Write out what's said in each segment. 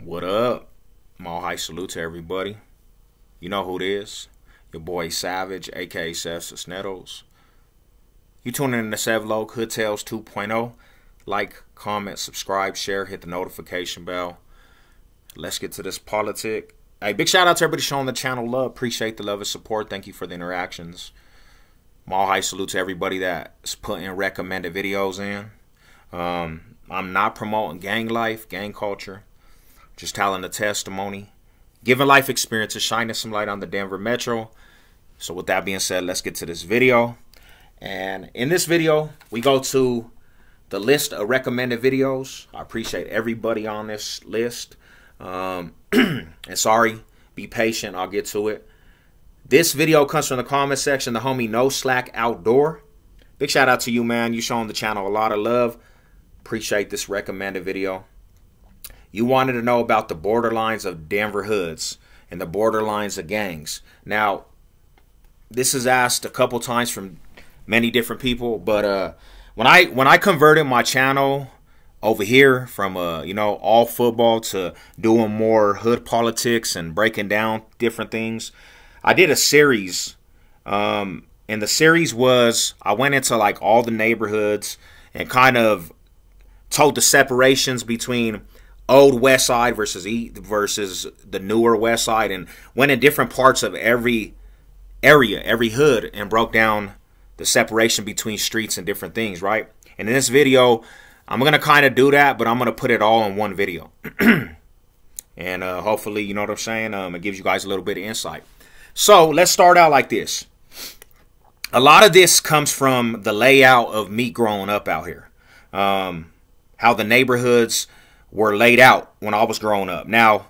What up? Mall High salute to everybody. You know who it is. Your boy Savage, aka Sev Cisneros. You tuning in to Sevlog Hood Tales 2.0. Like, comment, subscribe, share, hit the notification bell. Let's get to this politic. Hey, big shout out to everybody showing the channel love. Appreciate the love and support. Thank you for the interactions. Mall High salute to everybody that's putting recommended videos in. I'm not promoting gang life, gang culture. Just telling the testimony, giving life experiences, shining some light on the Denver Metro. So with that being said, let's get to this video. And in this video, we go to the list of recommended videos. I appreciate everybody on this list. And sorry, be patient. I'll get to it. This video comes from the comment section. The homie No Slack Outdoor. Big shout out to you, man. You showing the channel a lot of love. Appreciate this recommended video. You wanted to know about the borderlines of Denver hoods and the borderlines of gangs. Now, this is asked a couple times from many different people, but when I converted my channel over here from all football to doing more hood politics and breaking down different things, I did a series. And the series was I went into like all the neighborhoods and kind of told the separations between old West Side versus the newer West Side, and went in different parts of every area, every hood, and broke down the separation between streets and different things, right? And in this video, I'm going to kind of do that, but I'm going to put it all in one video. And hopefully, you know what I'm saying, it gives you guys a little bit of insight. So let's start out like this. A lot of this comes from the layout of me growing up out here. How the neighborhoods were laid out when I was growing up. Now,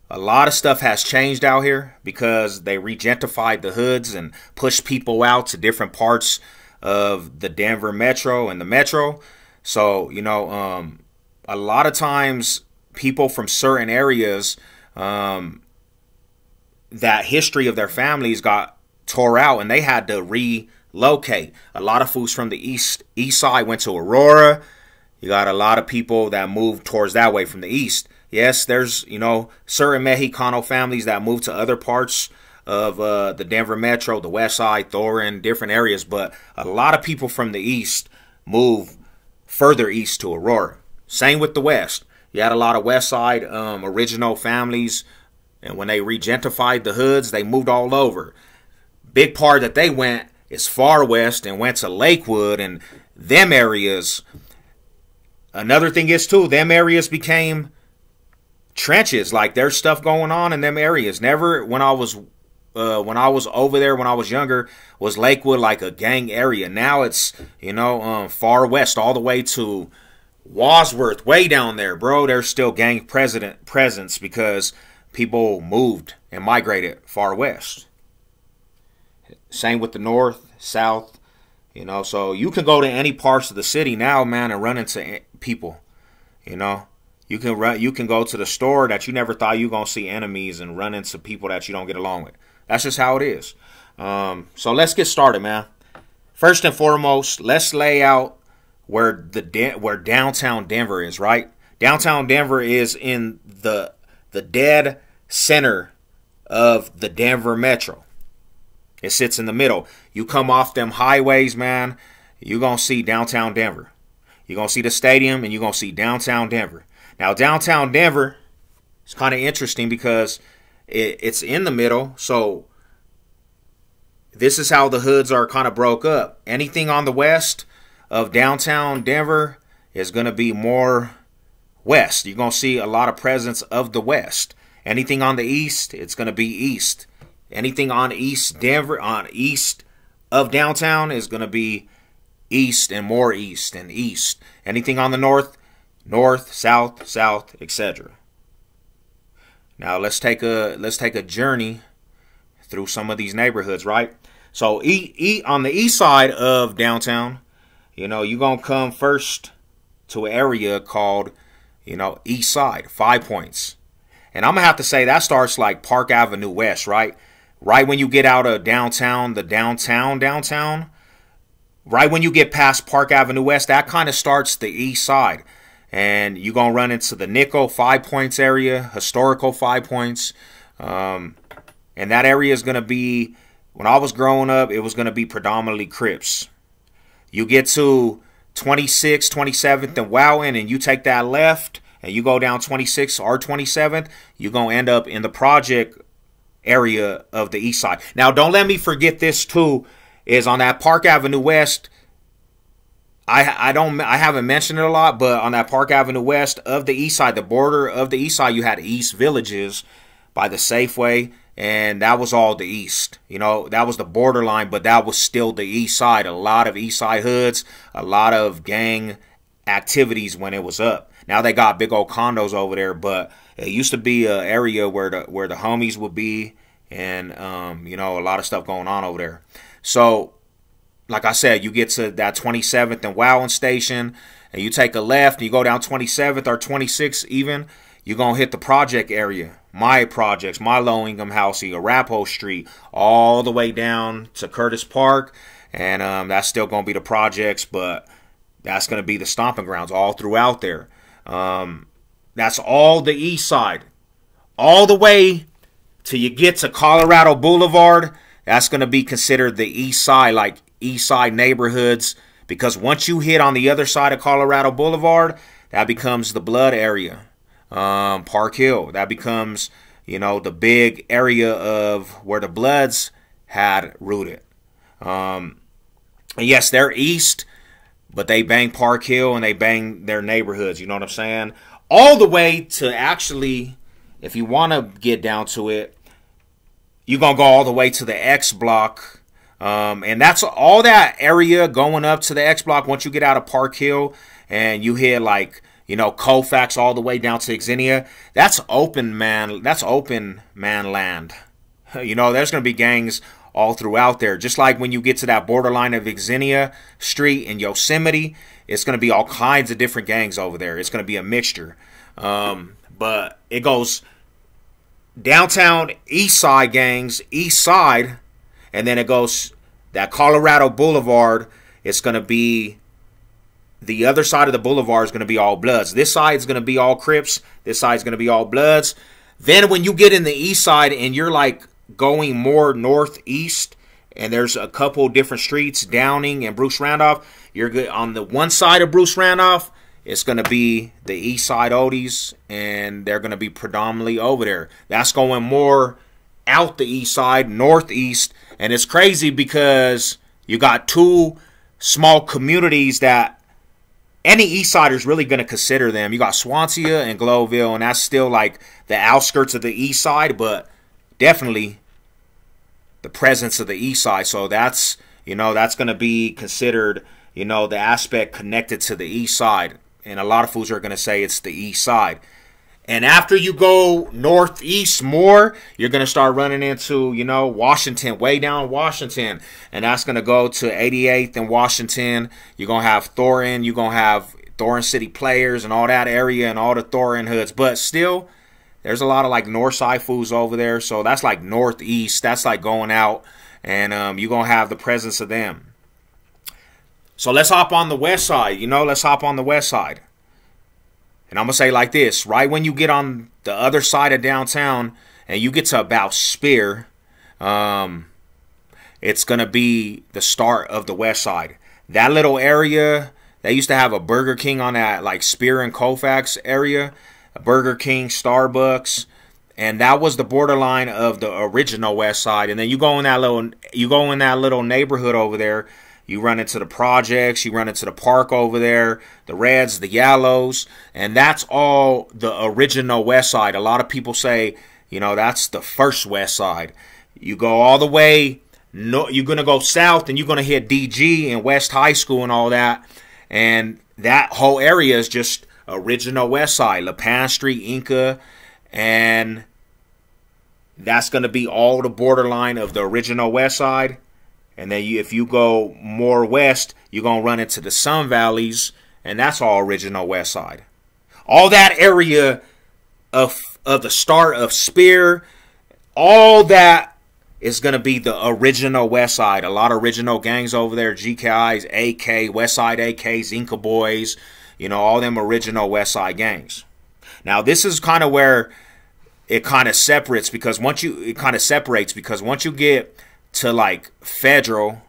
a lot of stuff has changed out here because they regentified the hoods and pushed people out to different parts of the Denver Metro and the Metro. So, a lot of times people from certain areas, that history of their families got tore out and they had to relocate. A lot of fools from the east side went to Aurora. You got a lot of people that moved towards that way from the east. Yes, there's, certain Mexicano families that moved to other parts of the Denver Metro, the West Side, Thorin, different areas. But a lot of people from the east moved further east to Aurora. Same with the west. You had a lot of West Side original families. And when they regentified the hoods, they moved all over. Big part that they went is far west and went to Lakewood and them areas. Another thing is, too, them areas became trenches. Like, there's stuff going on in them areas. Never, when I was over there, when I was younger, was Lakewood like a gang area. Now it's, far west, all the way to Wadsworth, way down there, bro. There's still gang presence because people moved and migrated far west. Same with the north, south. So you can go to any parts of the city now, man, and run into people. You can go to the store that you never thought you were gonna see enemies and run into people that you don't get along with. That's just how it is. So let's get started, man. First and foremost, let's lay out where downtown Denver is. Right, downtown Denver is in the dead center of the Denver Metro. It sits in the middle. You come off them highways, man, you're going to see downtown Denver. You're going to see the stadium, and you're going to see downtown Denver. Now, downtown Denver is kind of interesting because it's in the middle. So this is how the hoods are kind of broke up. Anything on the west of downtown Denver is going to be more west. You're going to see a lot of presence of the west. Anything on the east, it's going to be east. Anything on East Denver, on east of downtown, is going to be east and more east and east. Anything on the north, north, south, south, etc. Now let's take a journey through some of these neighborhoods, right? So on the east side of downtown, you're going to come first to an area called, East Side, 5 Points. And I'm going to have to say that starts like Park Avenue West, right? Right when you get out of downtown, the downtown, right when you get past Park Avenue West, that kind of starts the east side. and you're going to run into the Nickel, 5 Points area, historical 5 Points. And that area is going to be, when I was growing up, it was going to be predominantly Crips. You get to 26th, 27th, and Wowing, and you take that left, and you go down 26th or 27th, you're going to end up in the project area of the east side. Now, don't let me forget this, too, is on that Park Avenue West, I haven't mentioned it a lot, but on that Park Avenue West of the east side, the border of the east side, you had East Villages by the Safeway, and that was all the east. You know, that was the borderline, but that was still the east side. A lot of east side hoods, a lot of gang activities when it was up. Now they got big old condos over there, but it used to be an area where the homies would be, and you know, a lot of stuff going on over there. So, like I said, you get to that 27th and Wowing station, and you take a left, and you go down 27th or 26th even, you're going to hit the project area. My projects, my low-income housing, Arapahoe Street, all the way down to Curtis Park, and that's still going to be the projects, but that's going to be the stomping grounds all throughout there. That's all the east side. All the way till you get to Colorado Boulevard, that's going to be considered the east side, like east side neighborhoods, because once you hit on the other side of Colorado Boulevard, that becomes the blood area. Park Hill, that becomes, you know, the big area of where the Bloods had rooted. And yes, they're east, but they bang Park Hill and they bang their neighborhoods, you know what I'm saying? All the way to, actually, if you want to get down to it, you're going to go all the way to the X Block. And that's all that area going up to the X Block. Once you get out of Park Hill and you hit, like, you know, Colfax all the way down to Xenia, that's open man land. You know, there's going to be gangs all throughout there. Just like when you get to that borderline of Xenia Street in Yosemite, it's going to be all kinds of different gangs over there. It's going to be a mixture. But it goes downtown east side gangs, east side, and then it goes that Colorado Boulevard. It's going to be, the other side of the boulevard is going to be all Bloods. This side is going to be all Crips. This side is going to be all Bloods. Then when you get in the east side and you're like going more northeast, and there's a couple different streets, Downing and Bruce Randolph, you're good on the one side of Bruce Randolph. It's going to be the east side Odies, and they're going to be predominantly over there. That's going more out the east side, northeast. And it's crazy because you got two small communities that any east sider is really going to consider them. You got Swansea and Glowville, and that's still like the outskirts of the east side, but definitely the presence of the east side. So that's, you know, that's going to be considered, you know, the aspect connected to the east side. And a lot of fools are going to say it's the east side. And after you go northeast more, you're going to start running into, you know, Washington, way down Washington. And that's going to go to 88th and Washington. You're going to have Thorin. You're going to have Thorin City Players and all that area and all the Thorin hoods. But still, there's a lot of like north side fools over there. So that's like northeast. That's like going out. And you're going to have the presence of them. So let's hop on the west side. You know, let's hop on the west side. And I'm going to say like this, right when you get on the other side of downtown and you get to about Spear, it's going to be the start of the west side. That little area, they used to have a Burger King on that like Spear and Colfax area, a Burger King, Starbucks, and that was the borderline of the original west side. And then you go in that little neighborhood over there. You run into the projects, you run into the park over there, the Reds, the Yellows, and that's all the original west side. A lot of people say, you know, that's the first west side. You go all the way, you're going to go south, and you're going to hit DG and West High School and all that, and that whole area is just original west side, LaPan Street, Inca, and that's going to be all the borderline of the original west side. And then if you go more west, you're going to run into the Sun Valleys, and that's all original west side. All that area of the start of Spear, all that is going to be the original west side. A lot of original gangs over there, GKIs, AK, West Side AKs, Inca Boys, You know, all them original West Side gangs. Now, this is kind of where it kind of separates, because once you get to like Federal,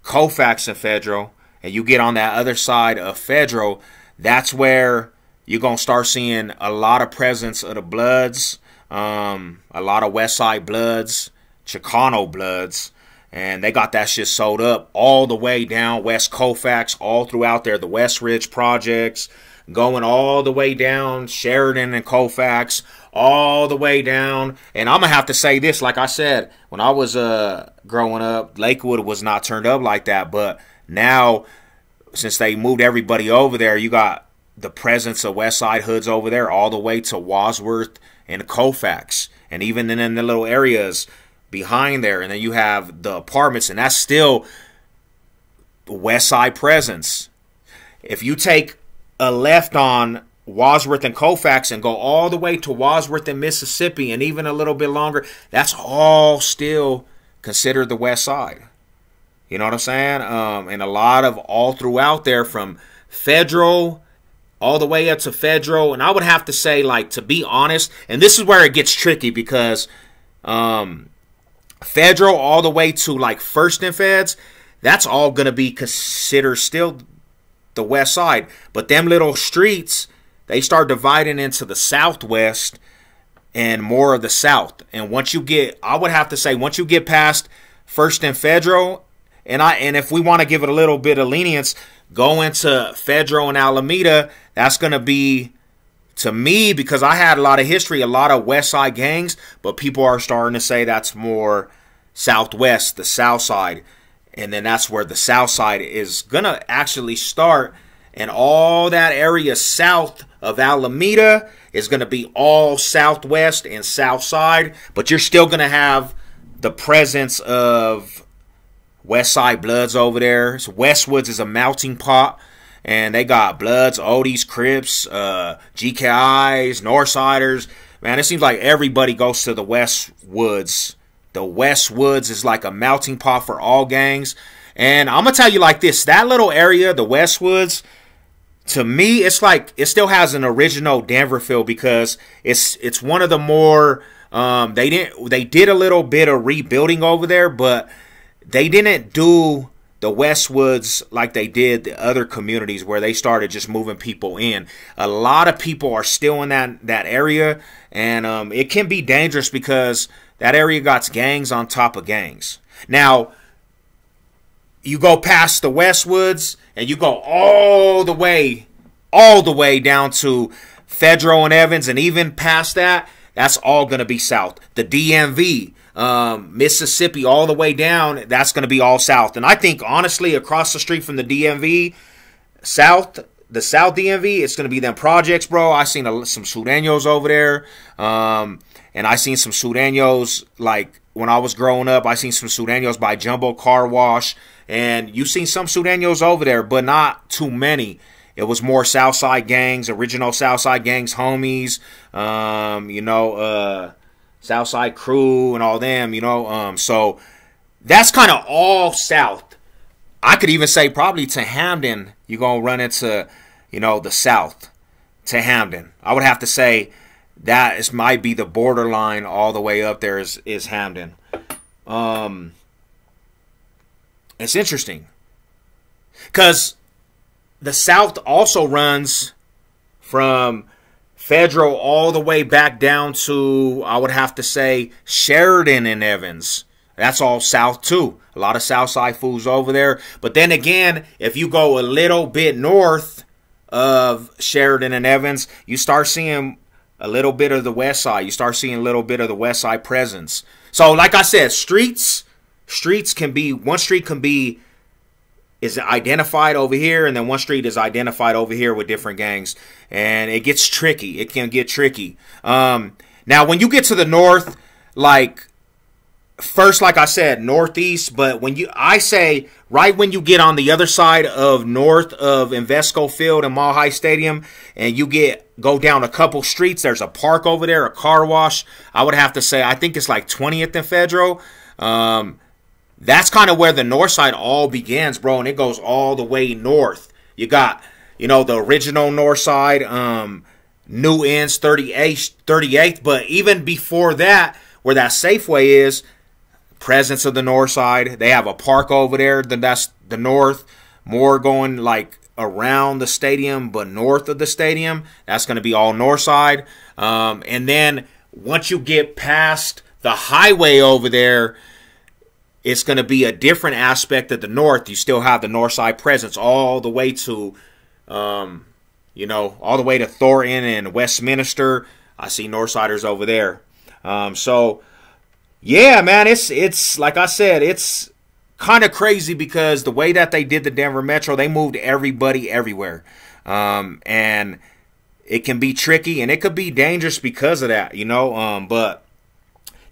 Colfax and Federal, and you get on that other side of Federal, that's where you're going to start seeing a lot of presence of the Bloods, a lot of West Side Bloods, Chicano Bloods, and they got that shit sold up all the way down West Colfax, all throughout there, the West Ridge projects, going all the way down Sheridan and Colfax, all the way down. And I'm going to have to say this, like I said, when I was growing up, Lakewood was not turned up like that. But now, since they moved everybody over there, you got the presence of West Side hoods over there all the way to Wadsworth and Colfax. And even in the little areas behind there. And then you have the apartments, and that's still West Side presence. If you take a left on Wadsworth and Colfax and go all the way to Wadsworth and Mississippi, and even a little bit longer, that's all still considered the West Side. You know what I'm saying? And a lot of all throughout there, from Federal all the way up to Federal. And I would have to say, like, to be honest, and this is where it gets tricky, because Federal all the way to like First and Feds, that's all going to be considered still the West Side. But them little streets, they start dividing into the Southwest and more of the South. And once you get, I would have to say, once you get past First and Federal, and if we want to give it a little bit of lenience, go into Federal and Alameda, that's going to be, to me, because I had a lot of history, a lot of West Side gangs, but people are starting to say that's more Southwest, the South Side. And then that's where the South Side is going to actually start. And all that area south of Alameda is going to be all Southwest and South Side. But you're still going to have the presence of West Side Bloods over there. So Westwoods is a melting pot. And they got Bloods, Odies, Crips, GKIs, Northsiders. Man, it seems like everybody goes to the Westwoods. The Westwoods is like a melting pot for all gangs. And I'm going to tell you like this. That little area, the Westwoods, to me, it's like it still has an original Denver feel, because it's one of the more they did a little bit of rebuilding over there, but they didn't do the Westwoods like they did the other communities where they started just moving people in. A lot of people are still in that area, and it can be dangerous because that area got gangs on top of gangs. Now, you go past the Westwoods and you go all the way down to Federal and Evans, and even past that, that's all going to be south. The DMV, Mississippi, all the way down, that's going to be all south. And I think, honestly, across the street from the DMV, south, the South DMV, it's going to be them projects, bro. I seen some Sureños over there. And I seen some Sureños, like, when I was growing up, I seen some Sureños by Jumbo Car Wash. And you seen some Sureños over there, but not too many. It was more Southside gangs, original Southside gangs, homies, Southside Crew and all them, so that's kind of all south. I could even say probably to Hamden, you're going to run into, the south to Hamden. I would have to say that might be the borderline all the way up there is Hamden. It's interesting because the South also runs from Federal all the way back down to, I would have to say, Sheridan and Evans. That's all south too. A lot of Southside fools over there. But then again, if you go a little bit north of Sheridan and Evans, you start seeing a little bit of the West Side. You start seeing a little bit of the West Side presence. So like I said, streets can be, one street can be is identified over here, and then one street is identified over here with different gangs, and it gets tricky. It can get tricky. Now, when you get to the north, like first, like I said, northeast, but I say right when you get on the other side of north of Invesco Field and Mile High Stadium, and you go down a couple streets, there's a park over there, a car wash. I would have to say, I think it's like 20th and Federal. That's kind of where the north side all begins, bro, and it goes all the way north. You got you know, the original north side, New Ends 38th. But even before that, where that Safeway is, presence of the north side. They have a park over there. Then that's the north. More going like around the stadium, but north of the stadium. That's going to be all north side. And then once you get past the highway over there, it's going to be a different aspect of the north. You still have the north side presence all the way to, you know, all the way to Thornton and Westminster. I see Northsiders over there. So, yeah, man, it's like I said, it's kind of crazy because the way that they did the Denver Metro, they moved everybody everywhere. And it can be tricky and it could be dangerous because of that, you know. But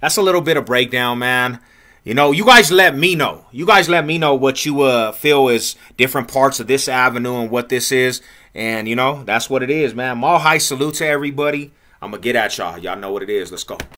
that's a little bit of breakdown, man. You know, you guys let me know. You guys let me know what you feel is different parts of this avenue and what this is. And, you know, that's what it is, man. Mall High salute to everybody. I'm going to get at y'all. Y'all know what it is. Let's go.